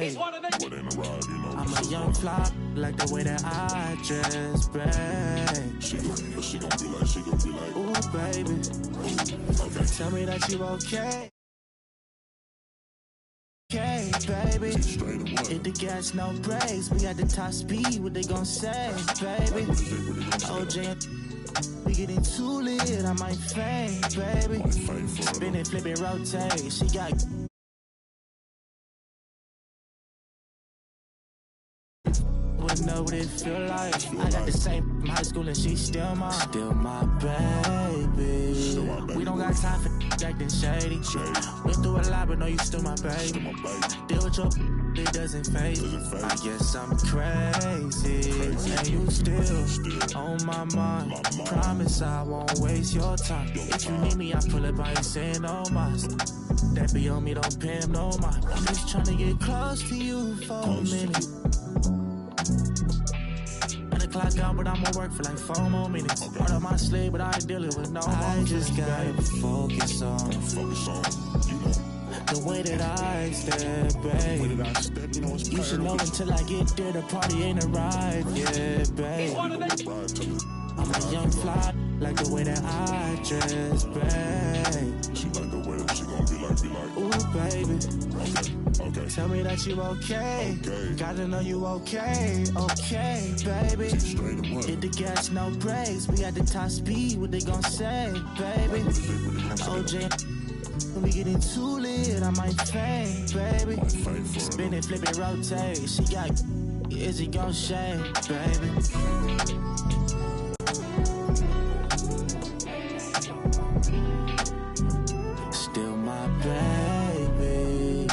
babe. I'm a young fly, like the way that I dress, babe. She gon' be like, ooh, baby. Okay. Tell me that you okay. Okay, baby. Hit the gas, no brakes. We at the top speed, what they gon' say, baby? OJ, we getting too lit, I might faint, baby. Spin it, flip it, rotate. She got. Wouldn't know what it feel like. I got the same from high school and she's still my baby. We don't got time for acting shady. Went through a lot, but no, you still my baby. Deal with your it doesn't fade. I guess I'm crazy. And you still on my mind. Promise I won't waste your time. If you need me, I pull up, I ain't saying no mas. That be on me, don't pay him no mind. I'm just trying to get close to you for a minute. Clock out, but I'ma work for like 4 more minutes. Part of my slave, but I ain't dealing with no. I just gotta focus on the way that I step, babe. You should know until I get there, the party ain't arrived yet, babe. I'm a young fly, like the way that I dress, babe. She like the way that she gon' be like, ooh, baby. Okay. Tell me that you okay. Gotta know you okay, baby. Hit the gas, no brakes. We at the top speed, what they gon' say, baby? OJ, we getting too lit, I might faint, baby. Spin it, flip it, rotate. She got, is it gon' shake, baby? Still my baby.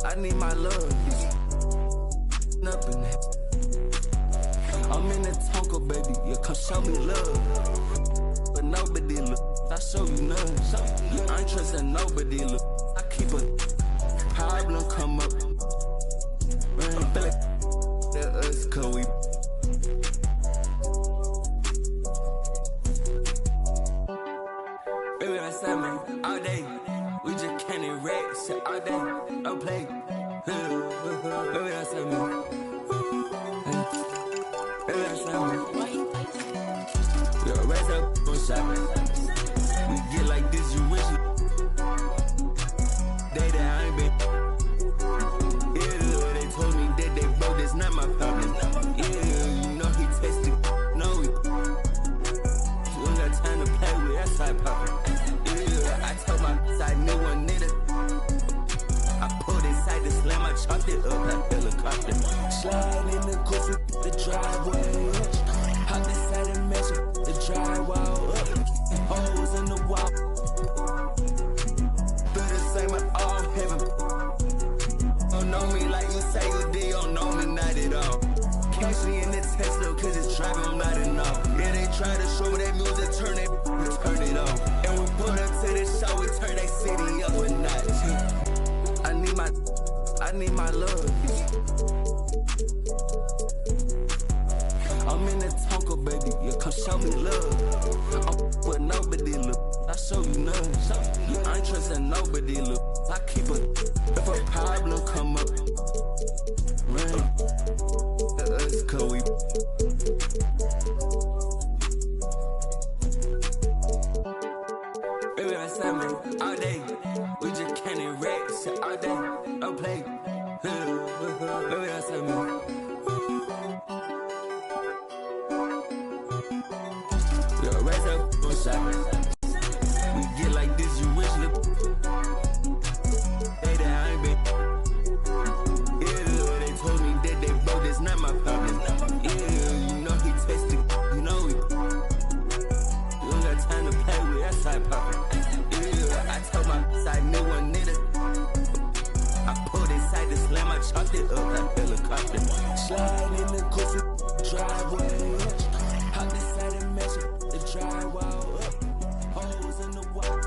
I need my love. Nothing. I'm in the Tonka, baby. You come show me love. But nobody look. I show you none. I ain't trusting nobody look. I keep a problem come up. Man, I feel like that us, cause we. Baby, that's that, man. All day. We just can't erect shit all day. No play. Baby, that's that, man. Baby, that's that, man. Yo, raise up on shopping. We get like this, you wish it. Day that I ain't been. Yeah, they told me that they broke, that's not my problem. Yeah, you know he tested. No, we. You ain't got time to play with, that's how I pop it. I told my side new one nigga. I pulled inside the slam, I chopped it up like helicopter. Slide in the coupe with the driveway. Hop inside and measure the drywall up. Holes in the wall. Better say my all heaven. Don't know me like you say you did, don't know me not at all. Catch me in the Tesla cause it's driving, I'm not enough. Yeah, they try to show me that music, turn it, we turn it on. And we put up to the show, we turn that city up a notch. I need my love. I'm in the Tonka, baby, you come show me love. But nobody look, I show you none. I ain't trusting nobody look. I keep a, if a problem come up, man, us cause we. Baby, that's that, man. All day, we just can't erect shit all day. No play. Baby, that's that, man. Yo, raise up on shopping. We get like this, you wish it. Day that I ain't been. Yeah, they told me that they broke, that's not my problem. Yeah, you know he tested. You know we. You ain't got time to play with, that's how I pop it. Yeah, I told my side me one nigga. I pulled inside the slam, I chopped it up like helicopter. Slide in the goofy driveway. Hop inside and measure the drywall up. Holes in the wall.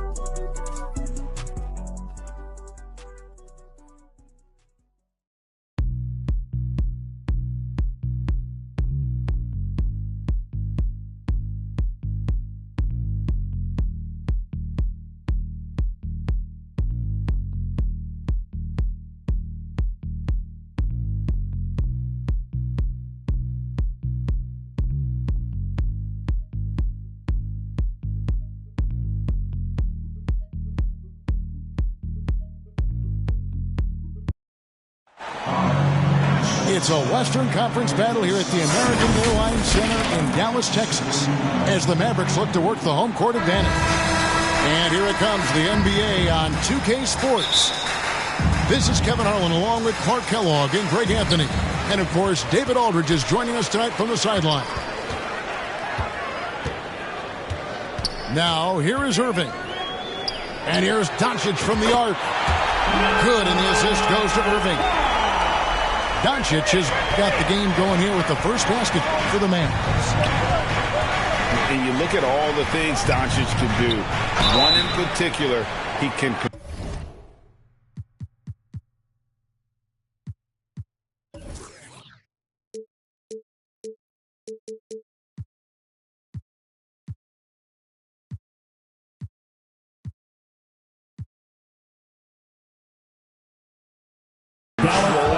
It's a Western Conference battle here at the American Airlines Center in Dallas, Texas, as the Mavericks look to work the home court advantage. And here it comes, the NBA on 2K Sports. This is Kevin Harlan along with Clark Kellogg and Greg Anthony. And, of course, David Aldridge is joining us tonight from the sideline. Now, here is Irving. And here's Doncic from the arc. Good, and the assist goes to Irving. Doncic has got the game going here with the first basket for the Mavs. And you look at all the things Doncic can do. One in particular, he can...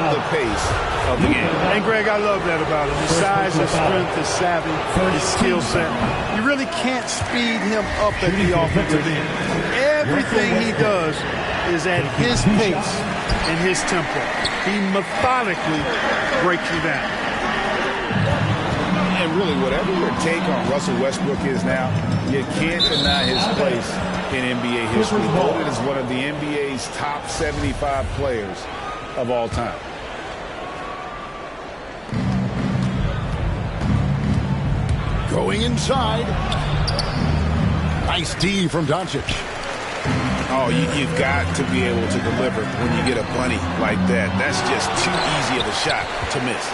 the pace of the game. And Greg, I love that about him. His size, his strength, his savvy, his skill set. You really can't speed him up at the offensive end. Everything he does is at his pace and his tempo. He methodically breaks you down. And really, whatever your take on Russell Westbrook is now, you can't deny his place in NBA history. Voted as one of the NBA's top 75 players of all time. Going inside. Nice D from Doncic. Oh, you've got to be able to deliver when you get a bunny like that. That's just too easy of a shot to miss.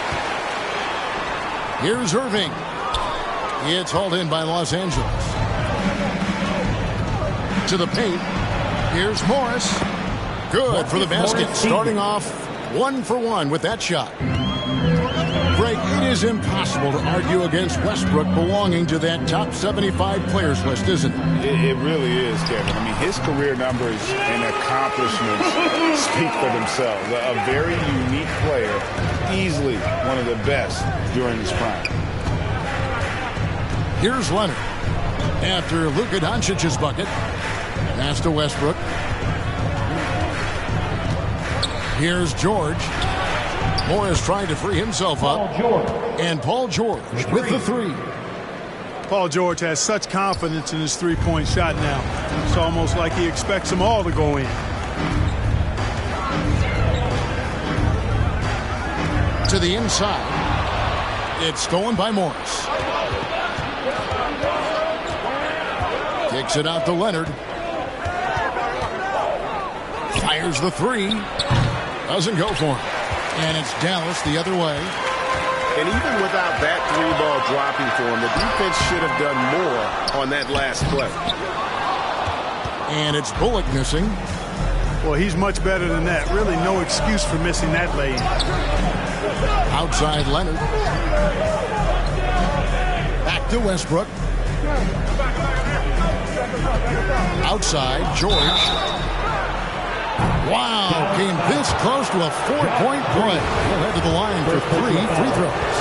Here's Irving. It's hauled in by Los Angeles. To the paint. Here's Morris. Good for the basket. Starting off 1 for 1 with that shot. Greg, it is impossible to argue against Westbrook belonging to that top 75 players list, isn't it? It really is, Kevin. I mean, his career numbers and accomplishments speak for themselves. A very unique player, easily one of the best during his prime. Here's Leonard. After Luka Doncic's bucket, pass to Westbrook. Here's George. Morris trying to free himself up. And Paul George with the three. Paul George has such confidence in his three-point shot now. It's almost like he expects them all to go in. To the inside. It's stolen by Morris. Kicks it out to Leonard. Fires the three. Doesn't go for him. And it's Dallas the other way. And even without that three ball dropping for him, the defense should have done more on that last play. And it's Bullock missing. Well, he's much better than that. Really no excuse for missing that lane. Outside Leonard. Back to Westbrook. Outside George. Wow, came this close to a 4-point play. He'll head to the line for 3 free throws.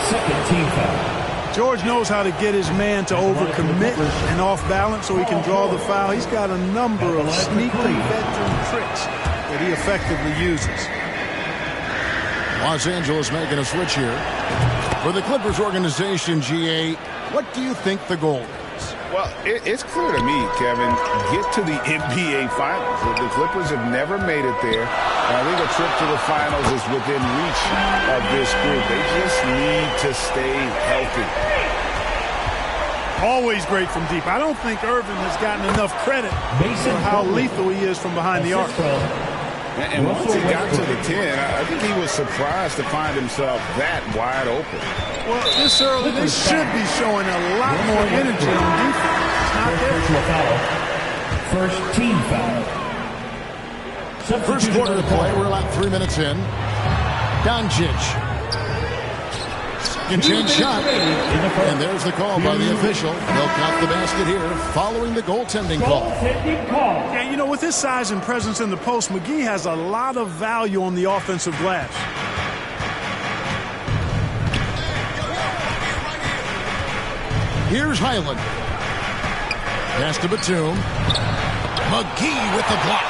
Second team foul. George knows how to get his man to overcommit and off balance so he can draw the foul. He's got a number of sneaky veteran tricks that he effectively uses. Los Angeles making a switch here. For the Clippers organization, GA, what do you think the goal is? Well, it's clear to me, Kevin, get to the NBA Finals. The Clippers have never made it there. And I think a trip to the Finals is within reach of this group. They just need to stay healthy. Always great from deep. I don't think Irvin has gotten enough credit for how lethal he is from behind the arc. And once he got to the 10, I think he was surprised to find himself that wide open. Well, this early, they should be showing a lot more energy on defense. It's not there. First team foul. First quarter of play, we're about 3 minutes in. Doncic. Second chance shot. And there's the call by the official. They'll count the basket here following the goaltending call. Yeah, you know, with his size and presence in the post, McGee has a lot of value on the offensive glass. Here's Highland. Pass to Batum. McGee with the block.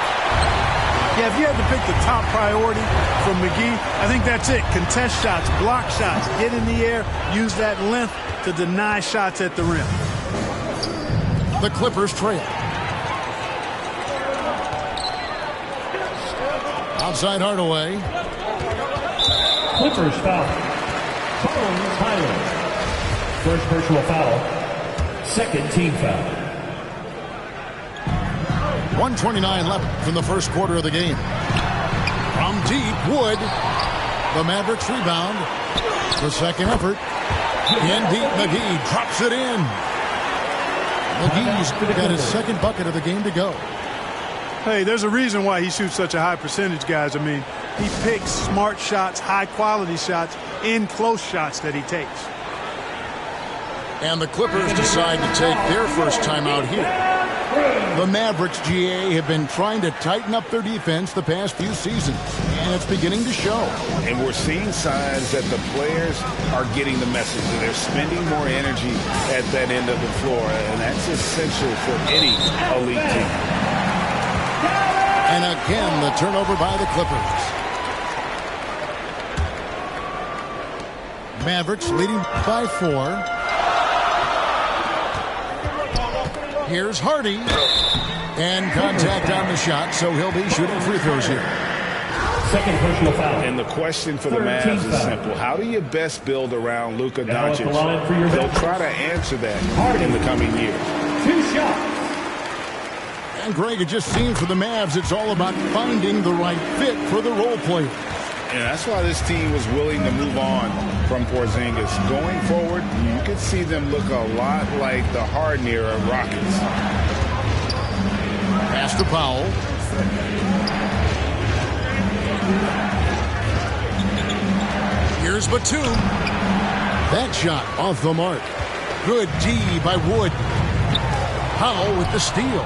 Yeah, if you had to pick the top priority from McGee, I think that's it. Contest shots, block shots, get in the air, use that length to deny shots at the rim. The Clippers trail. Outside Hardaway. Clippers foul. Highland. First personal foul. Second team foul. 1:29 left in the first quarter of the game. From deep, Wood. The Mavericks rebound. The second effort. In deep, McGee drops it in. McGee's got his second bucket of the game to go. Hey, there's a reason why he shoots such a high percentage, guys. I mean, he picks smart shots, high-quality shots, in close shots that he takes. And the Clippers decide to take their first time out here. The Mavericks, GA, have been trying to tighten up their defense the past few seasons, and it's beginning to show. And we're seeing signs that the players are getting the message, and they're spending more energy at that end of the floor, and that's essential for any elite team. And again, the turnover by the Clippers. Mavericks leading by 4. Here's Hardy. And contact on the shot, so he'll be shooting free throws here. Second personal foul. And the question for the Mavs is simple. How do you best build around Luka Doncic? They'll try to answer that in the coming years. 2 shots. And Greg, it just seems for the Mavs, it's all about finding the right fit for the role player. And that's why this team was willing to move on from Porzingis. Going forward, you could see them look a lot like the Harden era Rockets. Pass to Powell. Here's Batum. That shot off the mark. Good D by Wood. Powell with the steal.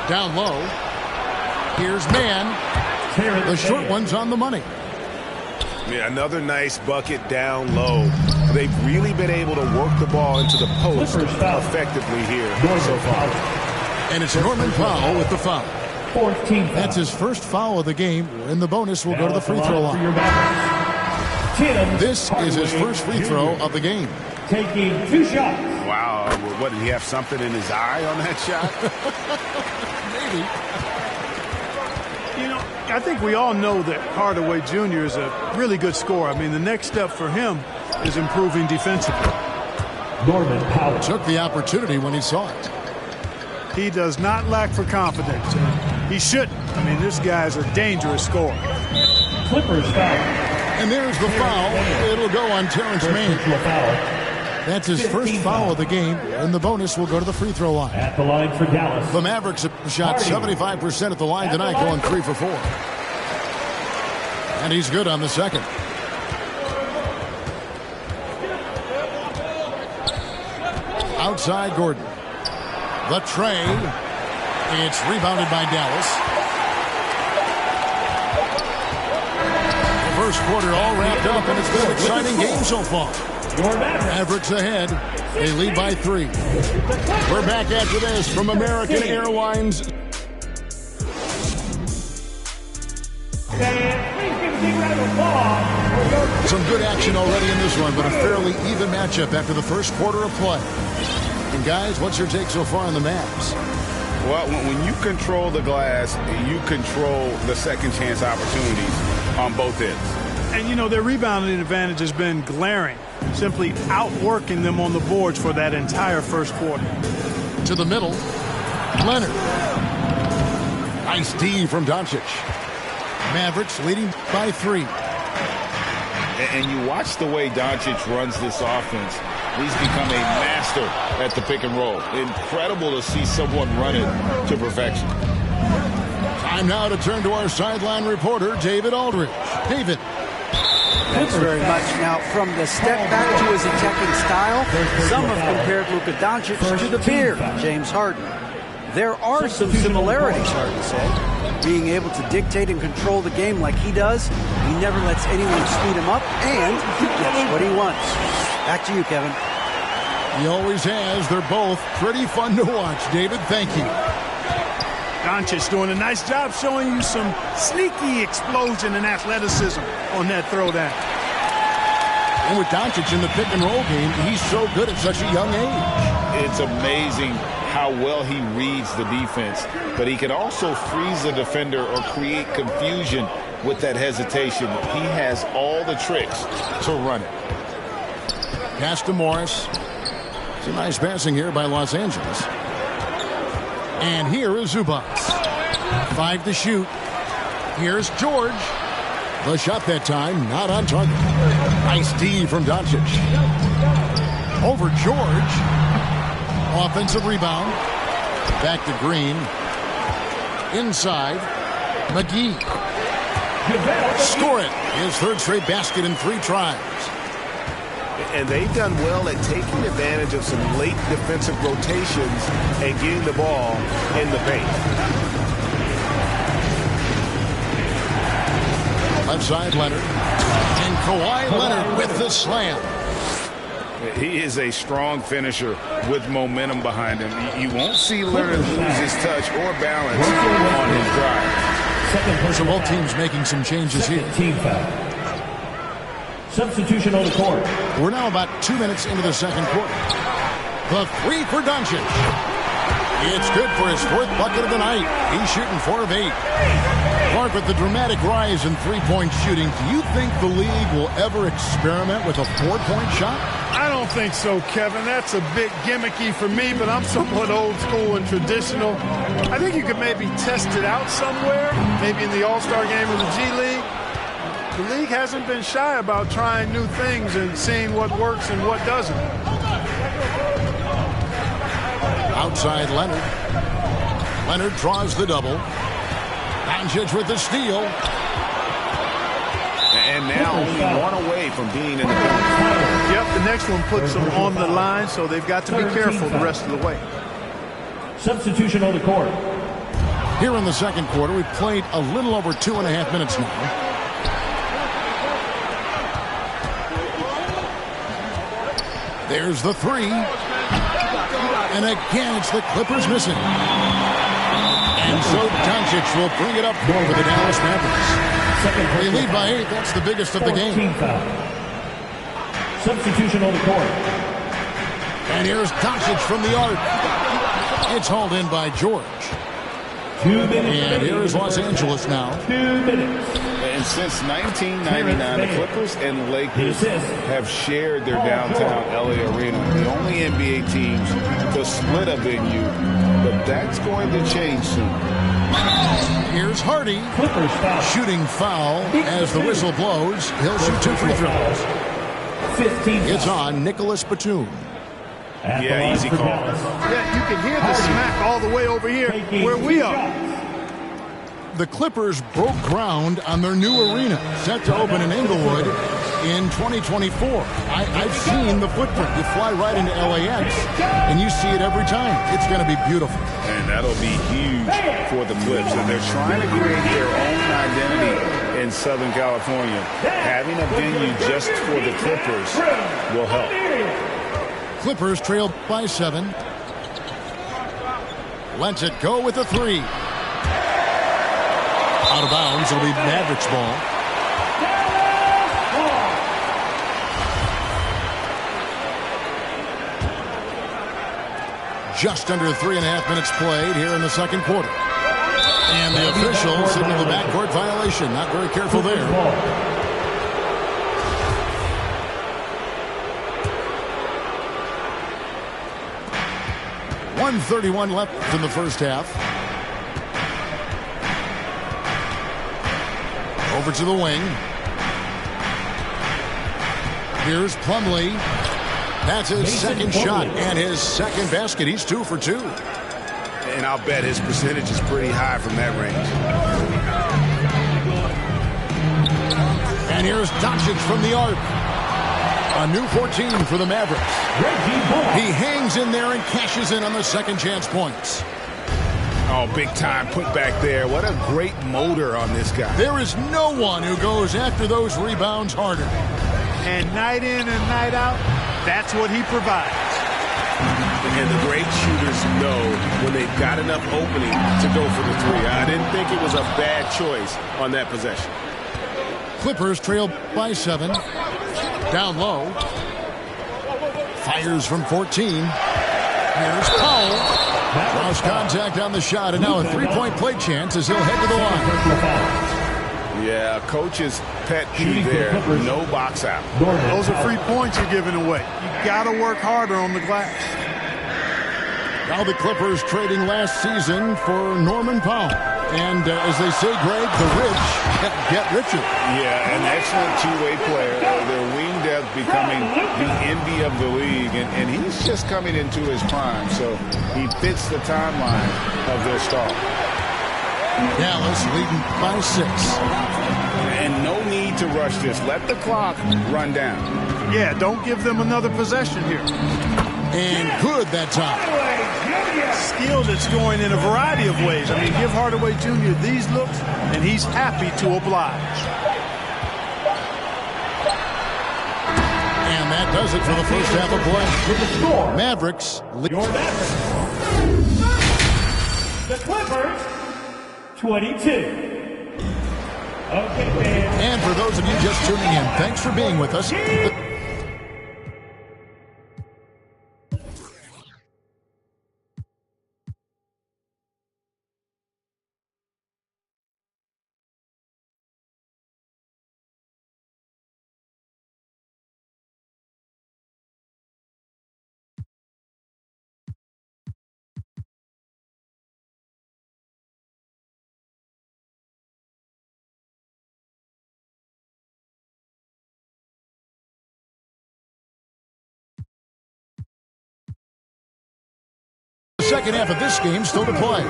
Down low. Here's Mann. The short one's on the money. Yeah, another nice bucket down low. They've really been able to work the ball into the post effectively here so far. And it's Norman Powell with the foul. 14 foul. That's his first foul of the game, and the bonus will go to the free throw line. This is his first free throw of the game. Taking 2 shots. Wow, what, did he have something in his eye on that shot? Maybe. You know, I think we all know that Hardaway Jr. is a really good scorer. I mean, the next step for him is improving defensively. Norman Powell took the opportunity when he saw it. He does not lack for confidence. He shouldn't. I mean, this guy's a dangerous scorer. Clippers foul. And there's the foul. It'll go on Terrence Mann. That's his first foul of the game, and the bonus will go to the free throw line. At the line for Dallas. The Mavericks have shot 75% at the line tonight, going 3 for 4. And he's good on the second. Outside Gordon. The tray. It's rebounded by Dallas. The first quarter all wrapped up, and it's been an exciting game so far. Mavericks ahead. They lead by 3. We're back after this from American Airlines. Some good action already in this one, but a fairly even matchup after the first quarter of play. And guys, what's your take so far on the Mavs? Well, when you control the glass, you control the second chance opportunities on both ends. And, you know, their rebounding advantage has been glaring, simply outworking them on the boards for that entire first quarter. To the middle, Leonard. Nice D from Doncic. Mavericks leading by 3. And you watch the way Doncic runs this offense. He's become a master at the pick and roll. Incredible to see someone run it to perfection. Time now to turn to our sideline reporter, David Aldridge. David. Thanks very much. Now, from the step back to his attacking style, some have compared Luka Doncic to the Beard, James Harden. There are some similarities, Harden said. Being able to dictate and control the game like he does, he never lets anyone speed him up, and he gets what he wants. Back to you, Kevin. He always has. They're both pretty fun to watch. David, thank you. Doncic doing a nice job showing you some sneaky explosion and athleticism on that throwdown. And with Doncic in the pick and roll game, he's so good at such a young age. It's amazing how well he reads the defense, but he can also freeze the defender or create confusion with that hesitation. He has all the tricks to run it. Pass to Morris. Some nice passing here by Los Angeles. And here is Zubac. 5 to shoot. Here's George. The shot that time, not on target. Nice D from Doncic. Over George. Offensive rebound. Back to Green. Inside. McGee. Score it. His third straight basket in 3 tries. And they've done well at taking advantage of some late defensive rotations and getting the ball in the paint. Left side, Leonard. And Kawhi Leonard with the slam. He is a strong finisher with momentum behind him. You won't see Leonard lose his touch or balance on his drive. So both teams making some changes here. Team foul. Substitution on the court. We're now about 2 minutes into the second quarter. The 3 for Doncic. It's good for his 4th bucket of the night. He's shooting 4 of 8. Clark, with the dramatic rise in three-point shooting, do you think the league will ever experiment with a 4-point shot? I don't think so, Kevin. That's a bit gimmicky for me, but I'm somewhat old school and traditional. I think you could maybe test it out somewhere, maybe in the All-Star game or the G League. The league hasn't been shy about trying new things and seeing what works and what doesn't. Outside Leonard. Leonard draws the double. Doncic with the steal. And now only 1 away from being in the penalty. Yep, the next one puts them on the line, so they've got to be careful the rest of the way. Substitution on the court. Here in the second quarter, we've played a little over 2.5 minutes now. There's the 3. And again, it's the Clippers missing. And so Doncic will bring it up for the Dallas Mavericks. They lead by 8. That's the biggest of the game. Substitution on the court. And here's Doncic from the arc. It's hauled in by George. 2 minutes. And here is Los Angeles now. 2 minutes. And since 1999, the Clippers and Lakers have shared their downtown LA arena. The only NBA teams to split a venue, but that's going to change soon. Here's Hardy. Shooting foul as the whistle blows. He'll shoot 2 free throws. 15. It's on Nicholas Batum. Yeah, easy call. Yeah, you can hear the smack all the way over here where we are. The Clippers broke ground on their new arena, set to open in Inglewood in 2024. I've seen the footprint. You fly right into LAX, and you see it every time. It's going to be beautiful. And that'll be huge for the Clips. And they're trying to create their own identity in Southern California. Having a venue just for the Clippers will help. Clippers trail by 7. Lets it go with a 3. Out of bounds. It'll be Mavericks ball. Just under 3.5 minutes played here in the second quarter. And the official signaled the backcourt violation. Not very careful there. 1:31 left in the first half. Over to the wing. Here's Plumlee. That's his second shot and his second basket. He's 2 for 2. And I'll bet his percentage is pretty high from that range. And here's Doncic from the arc. A new 14 for the Mavericks. He hangs in there and cashes in on the second chance points. Oh, big time put back there. What a great motor on this guy. There is no one who goes after those rebounds harder. And night in and night out, that's what he provides. And the great shooters know when they've got enough opening to go for the three. I didn't think it was a bad choice on that possession. Clippers trail by 7. Down low. Fires from 14. Here's Powell. Lost contact on the shot, and now a three-point play chance as he'll head to the line. Yeah, coach's pet peeve there. No box out. Those are free points you're giving away. You got to work harder on the glass. Now the Clippers trading last season for Norman Powell. And as they say, Greg, the rich get richer. Yeah, an excellent two-way player. Their wing depth becoming the envy of the league. And he's just coming into his prime, so he fits the timeline of their star. Dallas leading by 6. And no need to rush this. Let the clock run down. Yeah, don't give them another possession here. And good that time. Skilled at scoring in a variety of ways. I mean, give Hardaway Jr. these looks, and he's happy to oblige. And that does it for the first half of play. Mavericks lead. Your Mavericks. The Clippers, 22. Okay, fans. And for those of you just tuning in, thanks for being with us. The second half of this game still to play.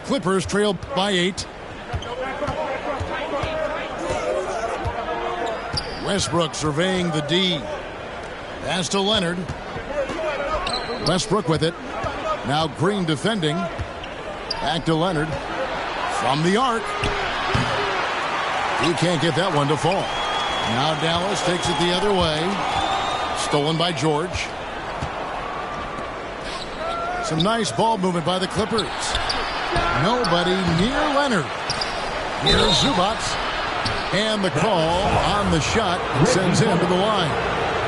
Clippers trail by 8. Westbrook surveying the D. Pass to Leonard. Westbrook with it. Now Green defending. Back to Leonard. From the arc. He can't get that one to fall. Now Dallas takes it the other way. Stolen by George. Some nice ball movement by the Clippers. Nobody near Leonard. Here's Zubac. And the call on the shot sends him to the line.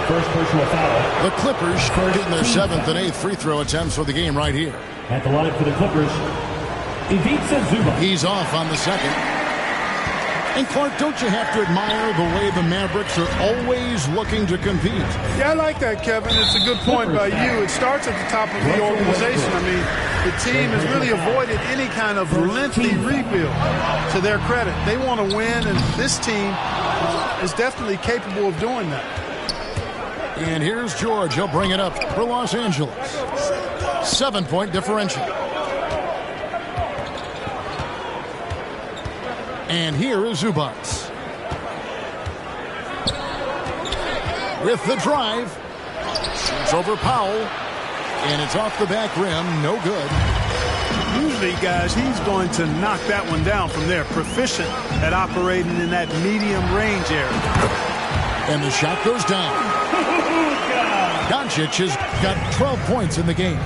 First personal foul. The Clippers getting their 7th and 8th free throw attempts for the game right here. At the line for the Clippers, Ivica Zubac. He's off on the second. And Clark, don't you have to admire the way the Mavericks are always looking to compete? Yeah, I like that, Kevin. It's a good point by you. It starts at the top of the organization. I mean, the team has really avoided any kind of lengthy rebuild. To their credit, they want to win, and this team is definitely capable of doing that. And here's George. He'll bring it up for Los Angeles. 7-point differential. And here is Zubac. With the drive. Shoots over Powell. And it's off the back rim. No good. Usually, guys, he's going to knock that one down from there. Proficient at operating in that medium range area. And the shot goes down. Doncic has got 12 points in the game.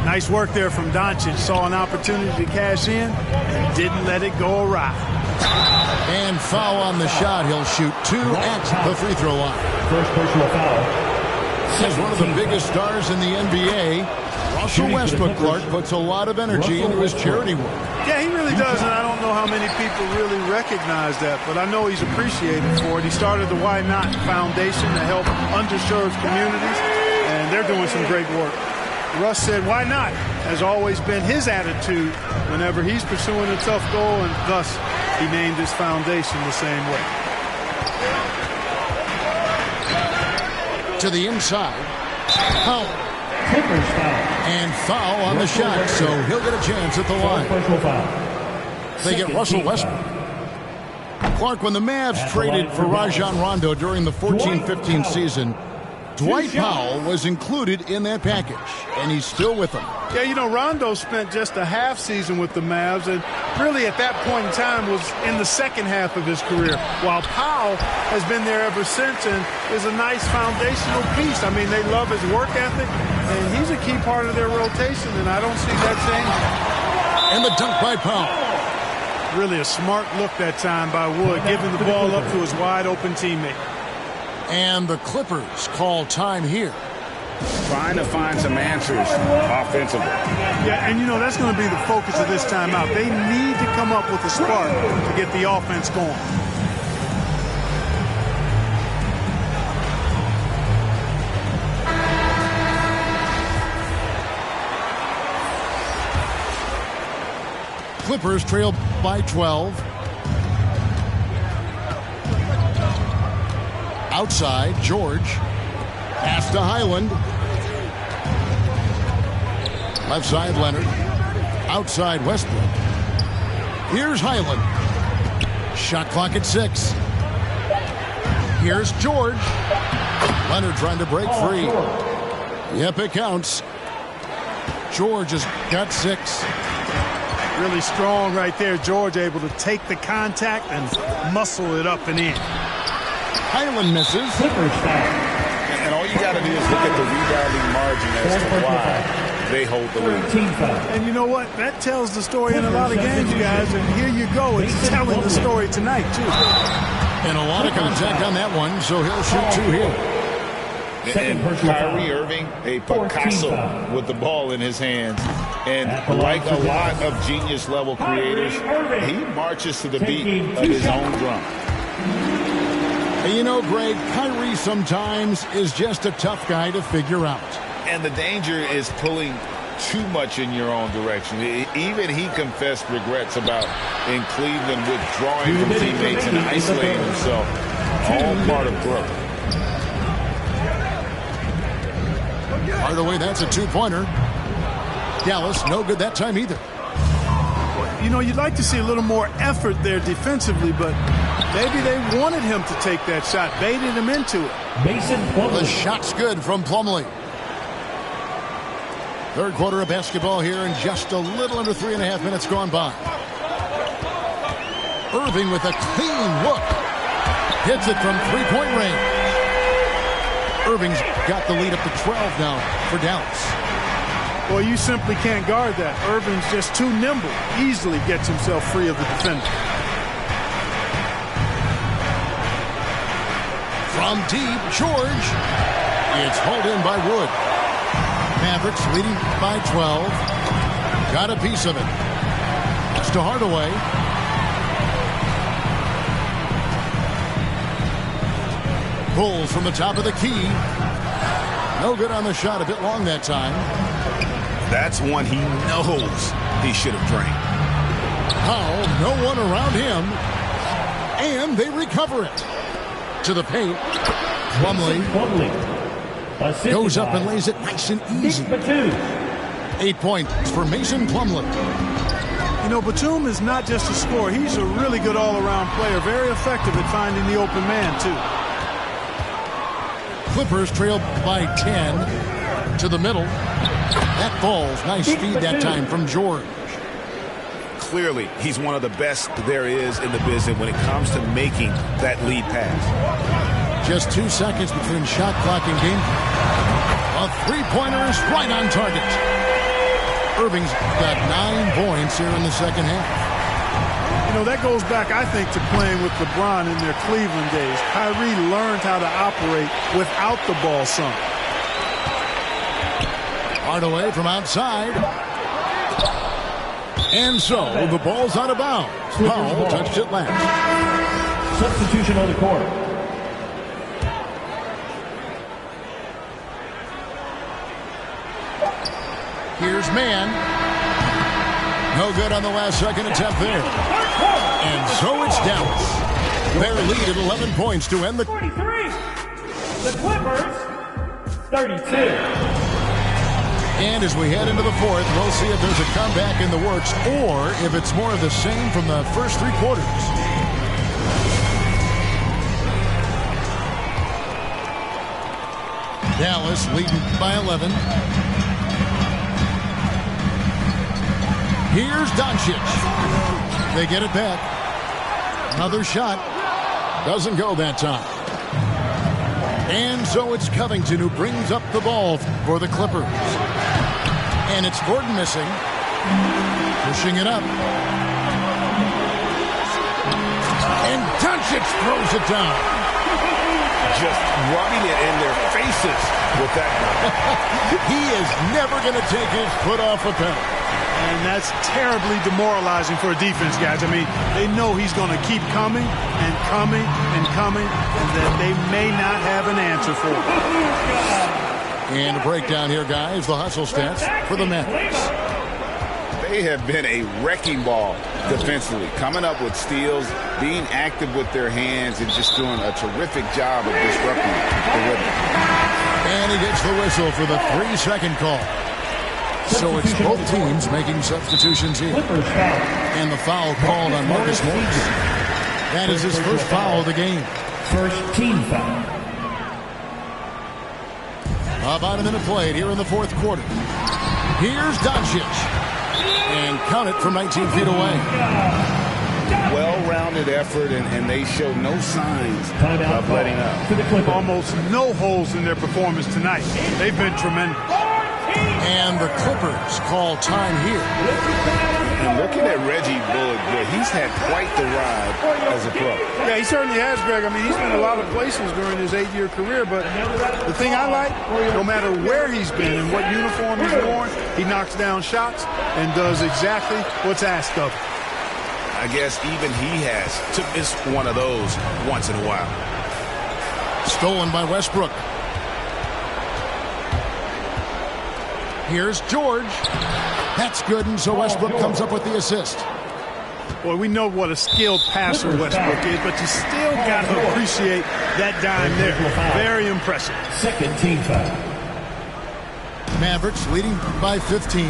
Nice work there from Doncic. Saw an opportunity to cash in and didn't let it go awry. And foul on the shot. He'll shoot 2 at the free throw line. First personal foul. As one of the biggest stars in the NBA, Russell Westbrook, Clark, puts a lot of energy into his charity work. Yeah, he really does, and I don't know how many people really recognize that, but I know he's appreciated for it. He started the Why Not Foundation to help underserved communities, and they're doing some great work. Russ said, why not? Has always been his attitude whenever he's pursuing a tough goal, and thus he named his foundation the same way. To the inside. Foul. And foul on the shot, so he'll get a chance at the line. They get Russell Westbrook. Clark, when the Mavs traded for Rajon Rondo during the 14-15 season, Dwight Powell was included in that package, and he's still with them. Yeah, you know, Rondo spent just a half season with the Mavs, and really at that point in time was in the second half of his career, while Powell has been there ever since and is a nice foundational piece. I mean, they love his work ethic, and he's a key part of their rotation, and I don't see that changing. And the dunk by Powell. Really a smart look that time by Wood, giving the ball up to his wide-open teammate. And the Clippers call time here. Trying to find some answers offensively. Yeah, and you know, that's going to be the focus of this timeout. They need to come up with a spark to get the offense going. Clippers trail by 12. Outside, George. Pass to Highland. Left side, Leonard. Outside, Westbrook. Here's Highland. Shot clock at 6. Here's George. Leonard trying to break free. Yep, it counts. George has got 6. Really strong right there. George able to take the contact and muscle it up and in. Highland misses. And all you got to do is look at the rebounding margin as to why they hold the lead. And you know what? That tells the story in a lot of games, guys. And here you go. It's telling the story tonight, too. And a lot of contact on that one, so he'll shoot 2 here. And Kyrie Irving, a Picasso with the ball in his hands. And like a lot of genius-level creators, he marches to the beat of his own drum. And you know, Greg, Kyrie sometimes is just a tough guy to figure out. And the danger is pulling too much in your own direction. Even he confessed regrets about in Cleveland withdrawing from teammates and isolating himself. All part of growth. Hardaway, that's a 2-pointer. Dallas, no good that time either. You know, you'd like to see a little more effort there defensively, but maybe they wanted him to take that shot, baited him into it. The shot's good from Plumlee. Third quarter of basketball here, and just a little under 3.5 minutes gone by. Irving with a clean look. Hits it from 3-point range. Irving's got the lead up to 12 now for Dallas. Well, you simply can't guard that. Irving's just too nimble. Easily gets himself free of the defender. From deep, George. It's hauled in by Wood. Mavericks leading by 12. Got a piece of it. It's to Hardaway. Pulls from the top of the key. No good on the shot. A bit long that time. That's one he knows he should have drained. Powell, no one around him. And they recover it. To the paint. Plumlee goes up and lays it nice and easy. 8 points for Mason Plumlee. You know, Batum is not just a scorer. He's a really good all-around player. Very effective at finding the open man, too. Clippers trail by 10 to the middle. That falls. Nice feed that time from George. Clearly, he's one of the best there is in the business when it comes to making that lead pass. Just 2 seconds between shot clock and game. A three-pointer is right on target. Irving's got 9 points here in the second half. You know, that goes back, I think, to playing with LeBron in their Cleveland days. Kyrie learned how to operate without the ball some. Hardaway from outside. And so the ball's out of bounds. Powell touched it last. Substitution on the court. Here's Mann. No good on the last second attempt there. And so it's Dallas. Their lead at 11 points to end the... 43. The Clippers, 32. And as we head into the fourth, we'll see if there's a comeback in the works or if it's more of the same from the first three quarters. Dallas leading by 11. Here's Doncic. They get it back. Another shot. Doesn't go that time. And so it's Covington who brings up the ball for the Clippers. And it's Gordon missing. Pushing it up. And Doncic throws it down. Just rubbing it in their faces with that one. He is never going to take his foot off a pedal. And that's terribly demoralizing for a defense, guys. I mean, they know he's going to keep coming and coming and coming, and that they may not have an answer for it. And a breakdown here, guys. The hustle stats for the Mavericks. They have been a wrecking ball defensively, coming up with steals, being active with their hands, and just doing a terrific job of disrupting the rhythm. And he gets the whistle for the 3-second call. So it's both teams making substitutions here. And the foul called on Marcus Morris. That is his first foul of the game. First team foul. About a minute played here in the fourth quarter. Here's Doncic. And count it from 19 feet away. Well-rounded effort, and they show no signs of letting up. Almost no holes in their performance tonight. They've been tremendous. And the Clippers call time here. And looking at Reggie Bullock, boy, he's had quite the ride as a pro. Yeah, he certainly has, Greg. I mean, he's been a lot of places during his 8-year career, but the thing I like, no matter where he's been and what uniform he's worn, he knocks down shots and does exactly what's asked of him. I guess even he has to miss one of those once in a while. Stolen by Westbrook. Here's George. That's good, and so Westbrook comes up with the assist. Boy, we know what a skilled passer Westbrook is, but you still got to appreciate that dime there. Very impressive. Second team foul. Mavericks leading by 15.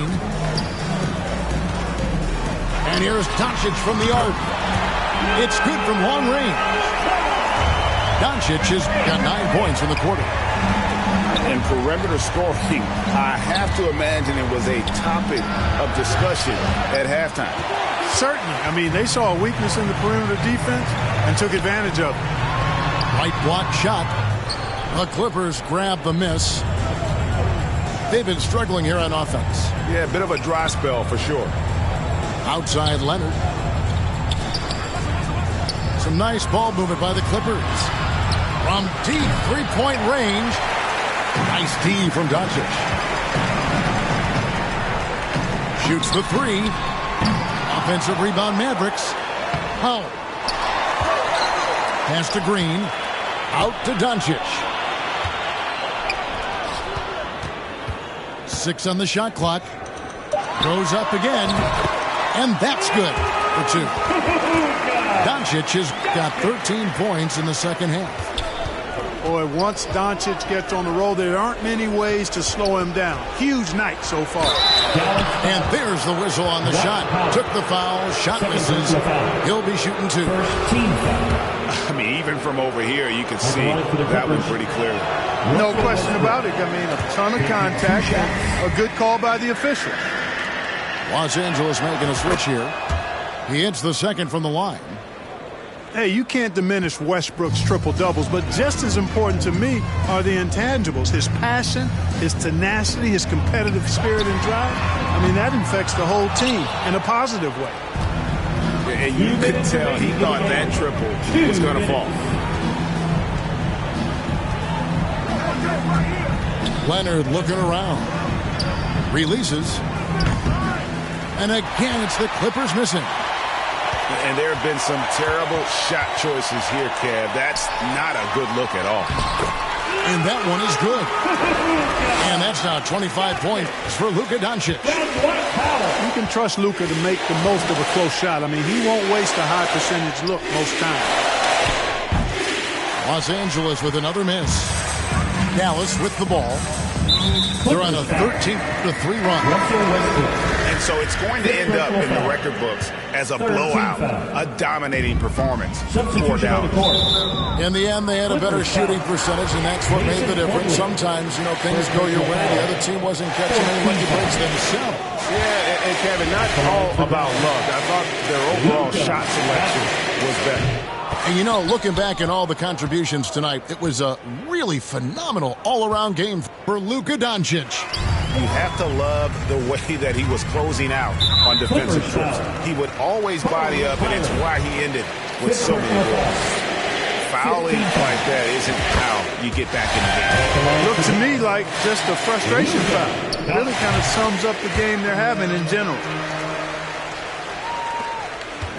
And here's Doncic from the arc. It's good from long range. Doncic has got 9 points in the quarter. And perimeter scoring, I have to imagine it was a topic of discussion at halftime. Certainly. I mean, they saw a weakness in the perimeter defense and took advantage of it. Right block shot. The Clippers grab the miss. They've been struggling here on offense. Yeah, a bit of a dry spell for sure. Outside Leonard. Some nice ball movement by the Clippers. From deep three-point range. Nice D from Doncic. Shoots the three. Offensive rebound Mavericks. Powell. Pass to Green. Out to Doncic. 6 on the shot clock. Goes up again. And that's good for 2. Doncic has got 13 points in the second half. Boy, once Doncic gets on the roll, there aren't many ways to slow him down. Huge night so far. And there's the whistle on the shot. Took the foul. Shot misses. He'll be shooting 2. I mean, even from over here, you can see that one pretty clearly. No question about it. I mean, a ton of contact and a good call by the official. Los Angeles making a switch here. He hits the second from the line. Hey, you can't diminish Westbrook's triple-doubles, but just as important to me are the intangibles. His passion, his tenacity, his competitive spirit and drive. I mean, that infects the whole team in a positive way. And you could tell he thought that triple was going to fall. Leonard looking around. Releases. And again, it's the Clippers missing. And there have been some terrible shot choices here, Kev. That's not a good look at all. And that one is good. And that's now 25 points for Luka Doncic. You can trust Luka to make the most of a close shot. I mean, he won't waste a high percentage look most times. Los Angeles with another miss. Dallas with the ball. They're on a 13-3 run. And so it's going to end up in the record books as a blowout, a dominating performance for Dallas. In the end, they had a better shooting percentage, and that's what made the difference. Sometimes, things go your way. The other team wasn't catching any lucky breaks themselves. Yeah, and Kevin, not all about luck. I thought their overall shot selection was better. And looking back at all the contributions tonight, it was a really phenomenal all-around game for Luka Doncic. You have to love the way that he was closing out on defensive trips. He would always body up, and it's why he ended with so many goals. Fouling like that isn't how you get back in the game. Looked to me like just a frustration foul. It really kind of sums up the game they're having in general.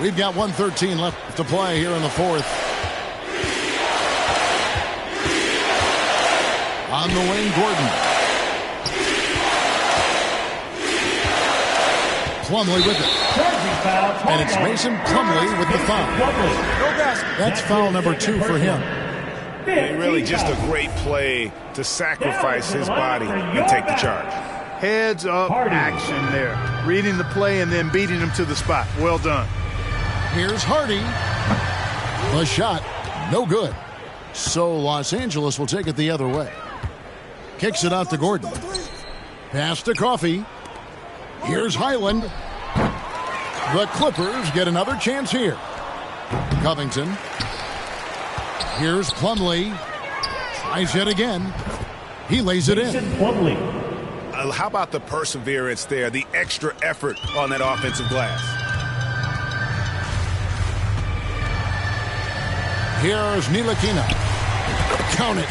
We've got 1:13 left to play here in the fourth. On the wing, Gordon. Plumlee with it. And it's Mason Plumlee with the foul. That's foul number 2 for him. Really just a great play to sacrifice his body and take the charge. Heads up action there. Reading the play and then beating him to the spot. Well done. Here's Hardy. The shot, no good. So Los Angeles will take it the other way. Kicks it out to Gordon. Pass to Coffey. Here's Highland. The Clippers get another chance here. Covington. Here's Plumlee. Tries yet again. He lays it in. How about the perseverance there, the extra effort on that offensive glass? Here's Ntilikina. Count it.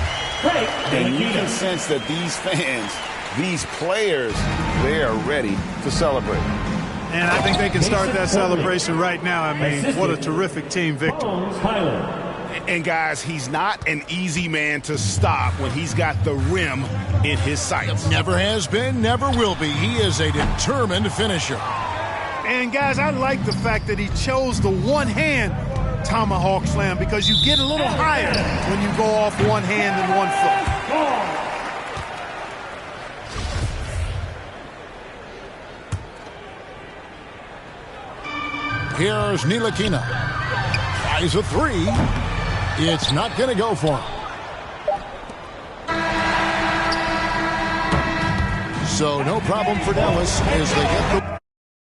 And you can sense that these fans, these players, they are ready to celebrate. And I think they can start that celebration right now. I mean, what a terrific team victory. And guys, he's not an easy man to stop when he's got the rim in his sights. Never has been, never will be. He is a determined finisher. And guys, I like the fact that he chose the one-hand tomahawk slam because you get a little higher when you go off one hand and one foot. Here's Ntilikina. Tries a 3. It's not going to go for him. So no problem for Dallas as they get the